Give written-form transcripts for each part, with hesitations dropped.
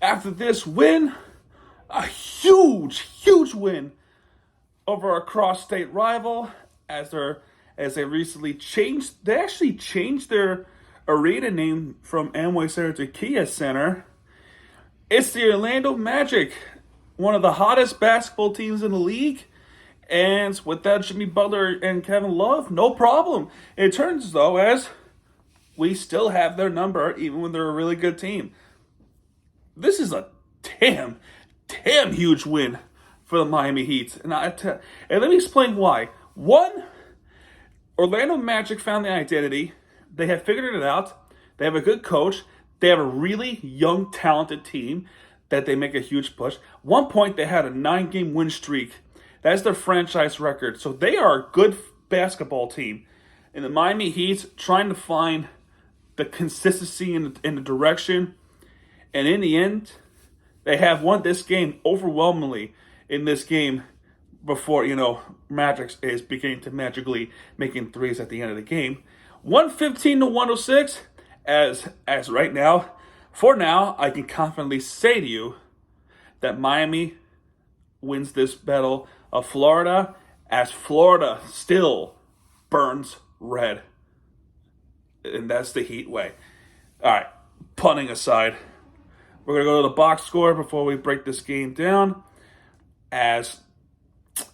after this win, a huge win over our cross-state rival as they recently changed. They actually changed their arena name from Amway Center to Kia Center. It's the Orlando Magic, one of the hottest basketball teams in the league. And without Jimmy Butler and Kevin Love, no problem. It turns, though, as we still have their number, even when they're a really good team. This is a damn huge win for the Miami Heat. And let me explain why. One, Orlando Magic found the identity. They have figured it out. They have a good coach. They have a really young, talented team that they make a huge push. One point, they had a 9-game win streak. That's their franchise record. So they are a good basketball team. And the Miami Heat trying to find the consistency in the direction. And in the end, they have won this game overwhelmingly in this game before, Magic is beginning to magically making threes at the end of the game. 115-106, as right now, for now, I can confidently say to you that Miami wins this battle of Florida, as Florida still burns red. And that's the Heat way. All right, punting aside, we're going to go to the box score before we break this game down. As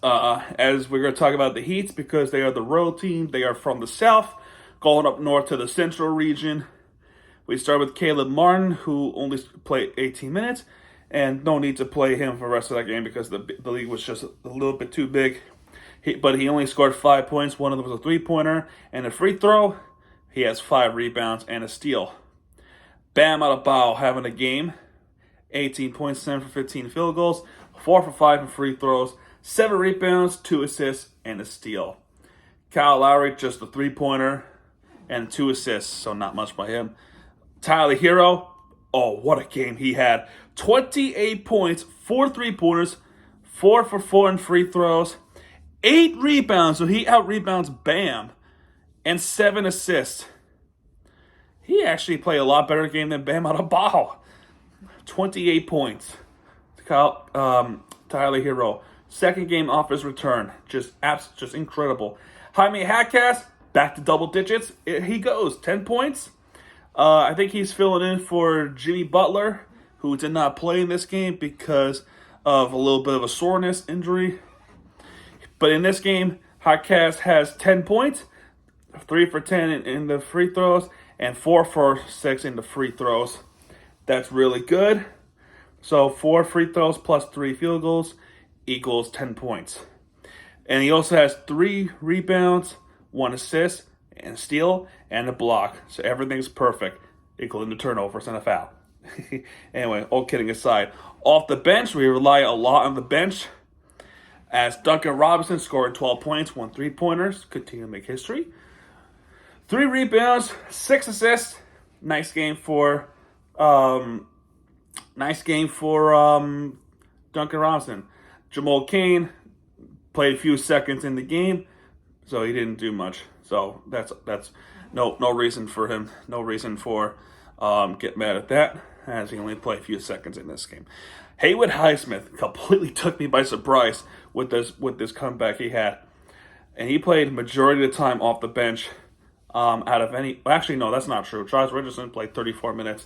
we're going to talk about the Heat, because they are the road team. They are from the South, going up north to the Central region. We start with Caleb Martin, who only played 18 minutes. And no need to play him for the rest of that game because the league was just a little bit too big. But he only scored 5 points. One of them was a three-pointer and a free throw. He has 5 rebounds and a steal. Bam Adebayo having a game. 18 points, 7 for 15 field goals, 4 for 5 in free throws, 7 rebounds, 2 assists, and a steal. Kyle Lowry, just a three-pointer and 2 assists, so not much by him. Tyler HERRO, oh, what a game he had. 28 points, 4 three-pointers, 4 for 4 in free throws, 8 rebounds, so he out-rebounds Bam, and 7 assists. He actually played a lot better game than Bam Adebayo. 28 points. Tyler HERRO. Second game off his return. Just incredible. Jaime Jaquez, back to double digits. He goes. 10 points. I think he's filling in for Jimmy Butler, who did not play in this game because of a little bit of a soreness injury. But in this game, Jaquez has 10 points, 3 for 10 in the free throws, and 4 for 6 in the free throws. That's really good. So 4 free throws plus 3 field goals equals 10 points. And he also has 3 rebounds, 1 assist, and a steal, and a block. So everything's perfect, including the turnovers and a foul. Anyway, all kidding aside. Off the bench, we rely a lot on the bench. As Duncan Robinson scored 12 points, 1 three-pointers, continue to make history. 3 rebounds, 6 assists. Nice game for Duncan Robinson. Jamal Cain played a few seconds in the game, so he didn't do much. So that's no reason for him. No reason for get mad at that, as he only played a few seconds in this game. Haywood Highsmith completely took me by surprise with this comeback he had, and he played majority of the time off the bench. Out of any, actually no, that's not true. Charles Richardson played 34 minutes,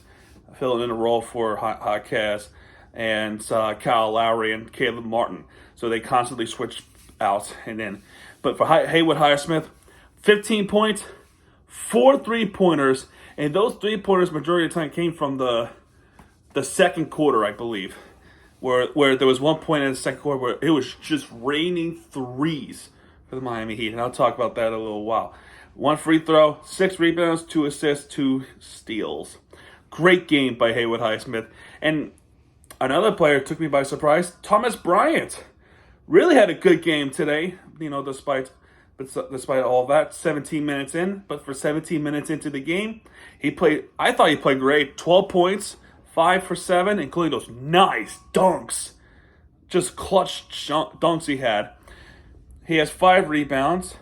filling in a role for Jaquez and Kyle Lowry and Caleb Martin. So they constantly switch out and in. But for Haywood Highsmith, 15 points, 4 three-pointers, and those three-pointers majority of the time came from the second quarter, I believe, where there was one point in the second quarter where it was just raining threes for the Miami Heat, and I'll talk about that in a little while. 1 free throw, 6 rebounds, 2 assists, 2 steals. Great game by Haywood Highsmith. And another player took me by surprise, Thomas Bryant. Really had a good game today, despite all that. 17 minutes in, but for 17 minutes into the game, I thought he played great. 12 points, 5 for 7, including those nice dunks. Just clutch dunks he had. He has 5 rebounds.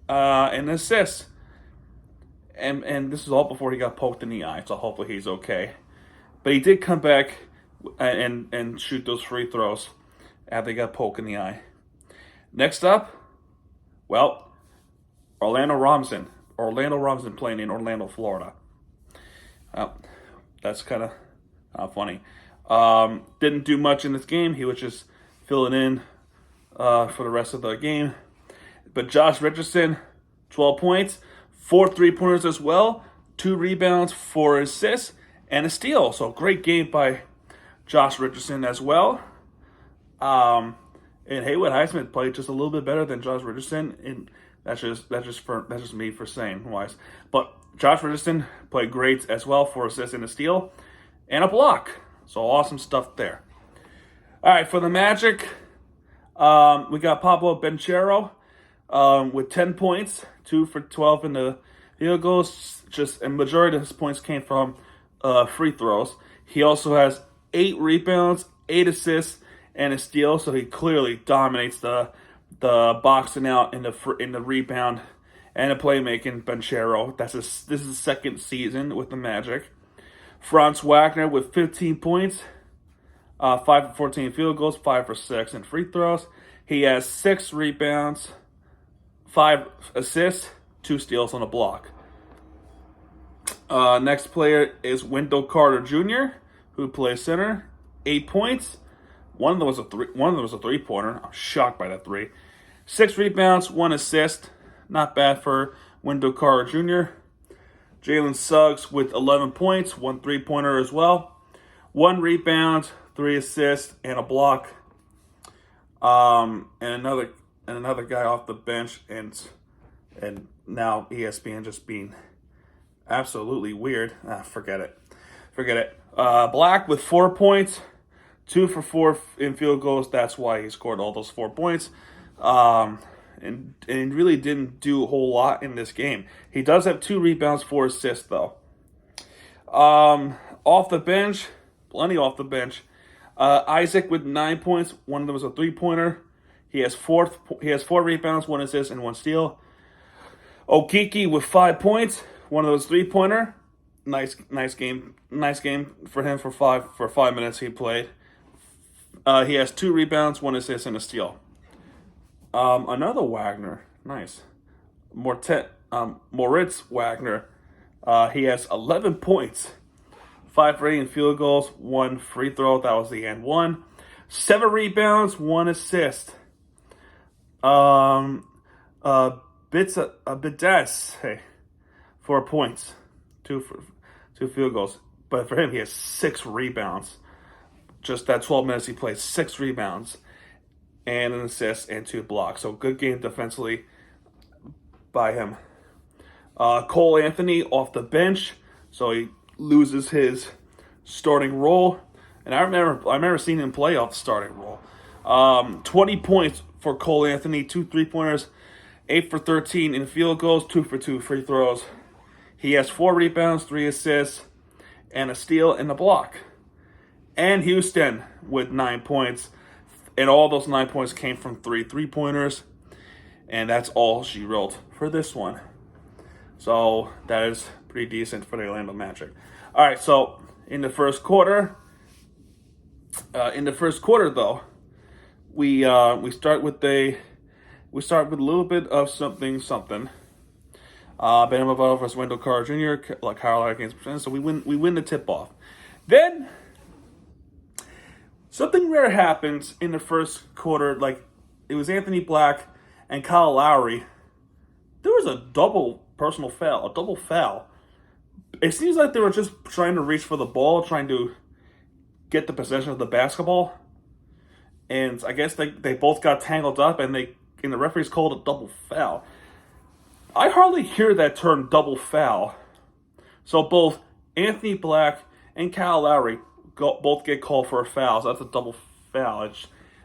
And assists. And this is all before he got poked in the eye, so hopefully he's okay. But he did come back and shoot those free throws after he got poked in the eye. Next up, well, Orlando Robinson. Orlando Robinson playing in Orlando, Florida. That's kind of funny. Didn't do much in this game. He was just filling in for the rest of the game. But Josh Richardson, 12 points, 4 3-pointers as well, 2 rebounds, 4 assists, and a steal. So great game by Josh Richardson as well. And Haywood Highsmith played just a little bit better than Josh Richardson, and that's just me for saying wise. But Josh Richardson played great as well, 4 assists and a steal, and a block. So awesome stuff there. All right, for the Magic, we got Pablo Banchero with 10 points, 2 for 12 in the field goals. A majority of his points came from free throws. He also has 8 rebounds, 8 assists, and a steal. So he clearly dominates the boxing out in the rebound and the playmaking. Banchero. This is his second season with the Magic. Franz Wagner with 15 points, 5 for 14 field goals, 5 for 6 in free throws. He has 6 rebounds, 5 assists, 2 steals on a block. Next player is Wendell Carter Jr., who plays center. 8 points. One of them was a 3-pointer. I'm shocked by that 3. 6 rebounds, 1 assist. Not bad for Wendell Carter Jr. Jalen Suggs with 11 points, 1 3-pointer as well. 1 rebound, 3 assists, and a block. And another guy off the bench, and now ESPN just being absolutely weird. Forget it. Black with 4 points, 2 for 4 in field goals. That's why he scored all those 4 points. And really didn't do a whole lot in this game. He does have 2 rebounds, 4 assists though. Off the bench, plenty off the bench. Isaac with 9 points. One of them was a 3-pointer. He has 4 rebounds, 1 assist, and 1 steal. Okiki with 5 points. One of those 3-pointer. Nice game for him for 5 minutes he played. He has 2 rebounds, 1 assist, and a steal. Another Wagner, nice. Moritz Wagner, he has 11 points, 5 for 8 in field goals, 1 free throw. That was the and 1. 7 rebounds, 1 assist. Bidas, 4 points, 2 field goals. But for him, he has 6 rebounds. Just that 12 minutes he played, 6 rebounds and an assist and 2 blocks. So good game defensively by him. Cole Anthony off the bench, so he loses his starting role. And I remember seeing him play off the starting role. 20 points for Cole Anthony, 2 3-pointers, 8 for 13 in field goals, 2 for 2 free throws. He has 4 rebounds, 3 assists, and a steal and a block. And Houston with 9 points. And all those 9 points came from 3 3-pointers. And that's all she wrote for this one. So that is pretty decent for the Orlando Magic. All right, so in the first quarter though, we start with a little bit of something. Bam Above versus Wendell Carter Jr. like Carlisle against percent. So we win the tip off. Then something rare happens in the first quarter. Like it was Anthony Black and Kyle Lowry. There was a double foul. It seems like they were just trying to reach for the ball, trying to get the possession of the basketball. And I guess they both got tangled up, and the referees called a double foul. I hardly hear that term double foul. So both Anthony Black and Kyle Lowry both get called for a foul. So that's a double foul.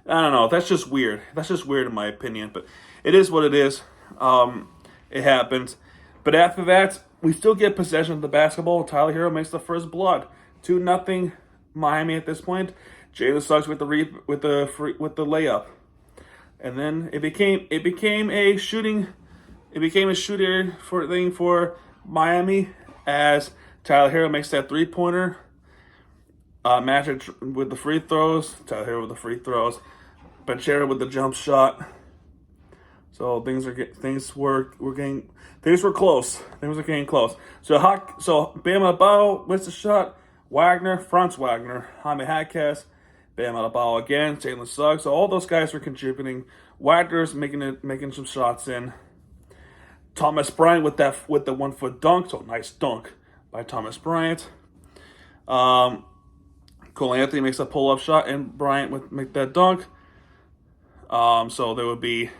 I don't know. That's just weird. That's just weird in my opinion. But it is what it is. It happens. But after that, we still get possession of the basketball. Tyler HERRO makes the first blood. 2-0 Miami at this point. Jalen Suggs with the layup. And then it became a shooting thing for Miami as Tyler HERRO makes that 3-pointer. Magic with the free throws. Tyler Hero with the free throws. Banchero with the jump shot. So things were getting things were close. Things were getting close. So Bam Adebayo missed a shot. Franz Wagner, Jaime Jaquez, Bam Adebayo again, Jalen Suggs. So all those guys were contributing. Wagner's making some shots in. Thomas Bryant with the 1 foot dunk. So nice dunk by Thomas Bryant. Cole Anthony makes a pull up shot, and Bryant would make that dunk. So there would be.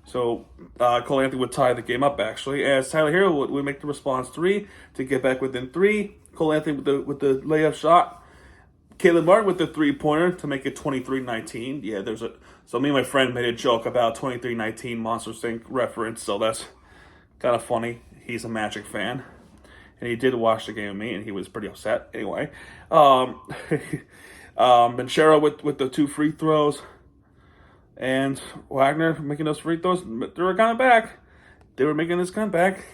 So Cole Anthony would tie the game up, actually, as Tyler Hero would make the response 3 to get back within 3. Cole Anthony with the layup shot. Caleb Martin with the 3-pointer to make it 23-19. Yeah, so me and my friend made a joke about 23-19 Monsters Inc. reference, so that's kind of funny. He's a Magic fan, and he did watch the game with me, and he was pretty upset. Anyway, Banchero with the 2 free throws. And Wagner making those free throws. They were coming back. They were making this comeback.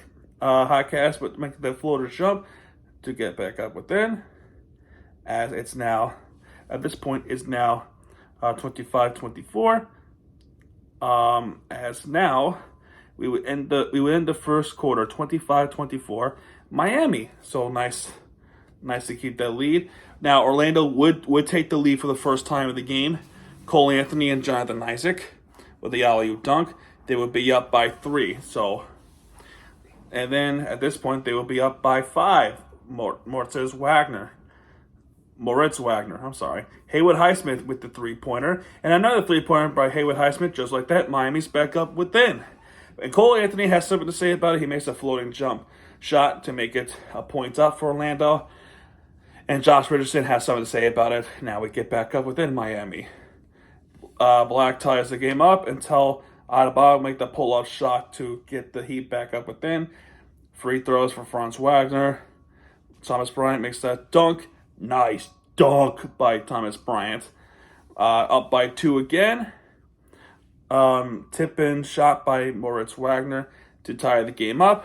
Jaquez would make that floater jump to get back up within. As it's now, at this point, is now 25-24. As now, we would end the first quarter 25-24. Miami. So nice to keep that lead. Now Orlando would take the lead for the first time of the game. Cole Anthony and Jonathan Isaac with the alley-oop dunk. They would be up by 3. So, and then at this point they will be up by 5. Moritz Wagner. I'm sorry. Haywood Highsmith with the 3-pointer, and another 3-pointer by Haywood Highsmith. Just like that, Miami's back up within. And Cole Anthony has something to say about it. He makes a floating jump shot to make it a point up for Orlando. And Josh Richardson has something to say about it. Now we get back up within Miami. Black ties the game up until Adebayo make the pull-up shot to get the Heat back up within. Free throws for Franz Wagner. Thomas Bryant makes that dunk. Nice dunk by Thomas Bryant. Up by 2 again. Tip-in shot by Moritz Wagner to tie the game up.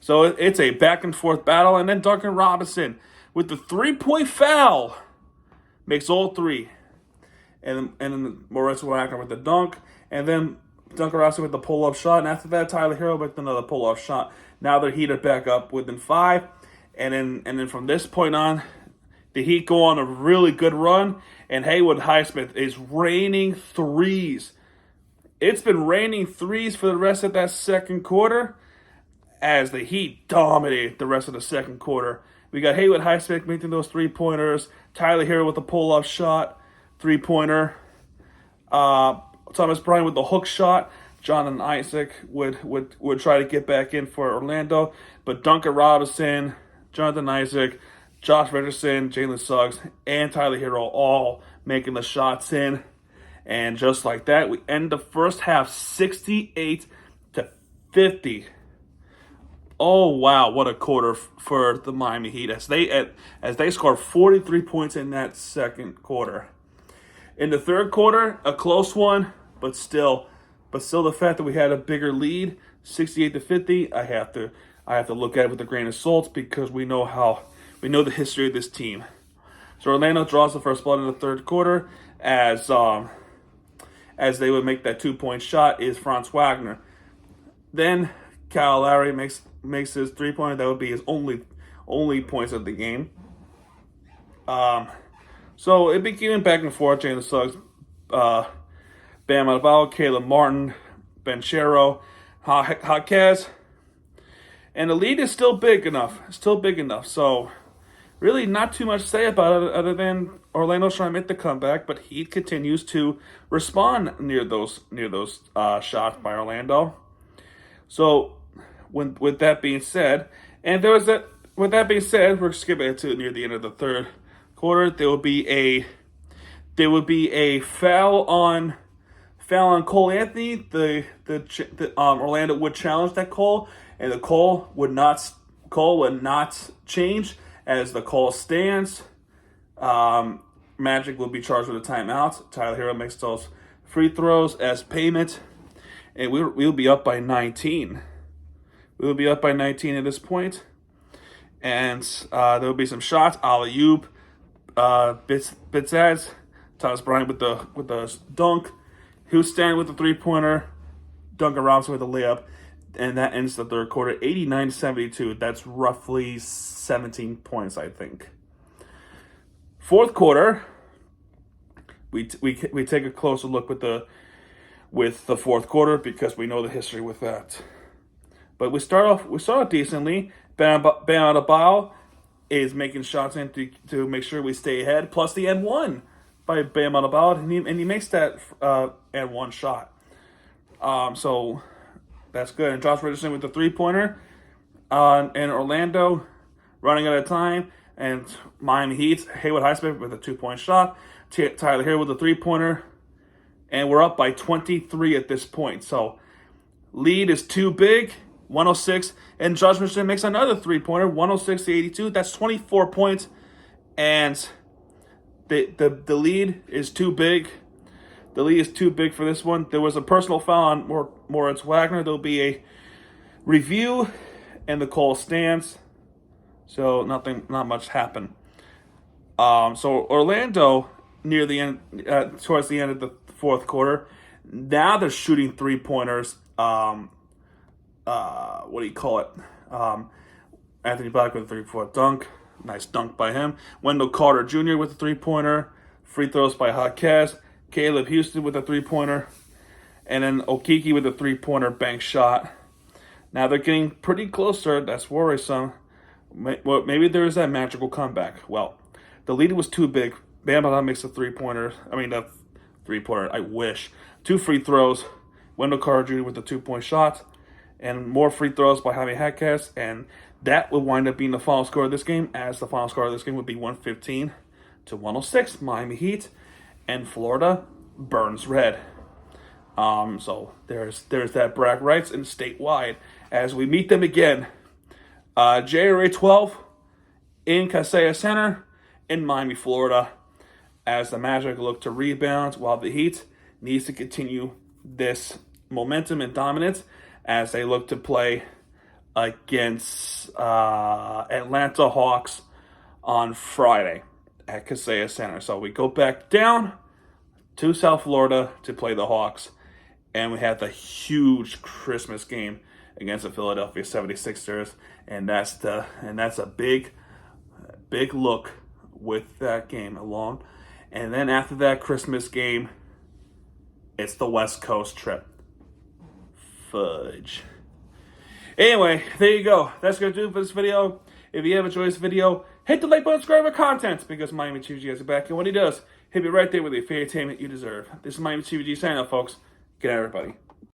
So it's a back-and-forth battle. And then Duncan Robinson with the 3-point foul makes all 3. And then Moritz Wagner with the dunk, and then Duncan Robinson with the pull-up shot, and after that, Tyler Hero with another pull-up shot. Now they're heated back up within 5, and then from this point on, the Heat go on a really good run, and Haywood Highsmith is raining threes. It's been raining threes for the rest of that second quarter, as the Heat dominated the rest of the second quarter. We got Haywood Highsmith making those 3-pointers, Tyler Hero with the pull-up shot, 3-pointer. Thomas Bryant with the hook shot. Jonathan Isaac would try to get back in for Orlando. But Duncan Robinson, Jonathan Isaac, Josh Richardson, Jalen Suggs, and Tyler Hero all making the shots in. And just like that, we end the first half 68-50. Oh, wow, what a quarter for the Miami Heat as they scored 43 points in that second quarter. In the third quarter, a close one, but still the fact that we had a bigger lead, 68-50, I have to look at it with a grain of salt because we know the history of this team. So Orlando draws the first blood in the third quarter as they would make that 2-point shot is Franz Wagner. Then Kyle Lowry makes his 3-pointer. That would be his only points of the game. So it became back and forth. Jalen Suggs, Bam Adebayo, Caleb Martin, Banchero, Jaquez. And the lead is still big enough. So really not too much to say about it other than Orlando trying to make the comeback, but Heat continues to respond near those shots by Orlando. So with that being said, we're skipping it to near the end of the third quarter. There would be a foul on Cole Anthony. The Orlando would challenge that call, and the call would not change as the call stands. Magic will be charged with a timeout. Tyler Hero makes those free throws as payment, and we'll be up by 19. We'll be up by 19 at this point, and there will be some shots. Alley-oop. Bits ads. Thomas Bryant with the dunk. Houston with the 3-pointer. Duncan Robinson with a layup. And that ends the third quarter, 89-72. That's roughly 17 points, I think. Fourth quarter, we take a closer look with the fourth quarter because we know the history with that. But we start off decently. Bam Adebayo is making shots in to make sure we stay ahead. Plus the N1 by Bam Adebayo, and he makes that N1 shot. So that's good. And Josh Richardson with the 3-pointer. And Orlando running out of time. And Miami Heat, Haywood Highsmith with a 2-point shot. Tyler Herro with a 3-pointer. And we're up by 23 at this point. So lead is too big, 106. And Josh Richardson makes another 3-pointer, 106-82. That's 24 points. And the lead is too big. The lead is too big for this one. There was a personal foul on Moritz Wagner. There'll be a review, and the call stands. So not much happened. So Orlando near the end, towards the end of the fourth quarter, now they're shooting 3-pointers. What do you call it? Anthony Black with a 3-point dunk. Nice dunk by him. Wendell Carter Jr. with a 3-pointer. Free throws by Jaquez. Caleb Houston with a 3-pointer. And then Okeke with a 3-pointer bank shot. Now they're getting pretty closer. That's worrisome. Well, maybe there is that magical comeback. Well, the lead was too big. Bam Adebayo makes a 3-pointer. The 3-pointer, I wish. 2 free throws. Wendell Carter Jr. with a 2-point shot. And more free throws by Jaime Jaquez. And that would wind up being the final score of this game, as the final score of this game would be 115-106. Miami Heat and Florida burns red. So there's that brag rights and statewide as we meet them again. January 12th in Kaseya Center in Miami, Florida, as the Magic look to rebound while the Heat needs to continue this momentum and dominance as they look to play against Atlanta Hawks on Friday at Kaseya Center. So we go back down to South Florida to play the Hawks, and we have the huge Christmas game against the Philadelphia 76ers, and that's a big look with that game along. And then after that Christmas game, it's the West Coast trip. Fudge. Anyway, there you go. That's going to do it for this video. If you have enjoyed this video, hit the like button, subscribe for content, because Miami TVG has it back. And when he does, he'll be right there with the entertainment you deserve. This is Miami TVG signing out, folks. Good night, everybody.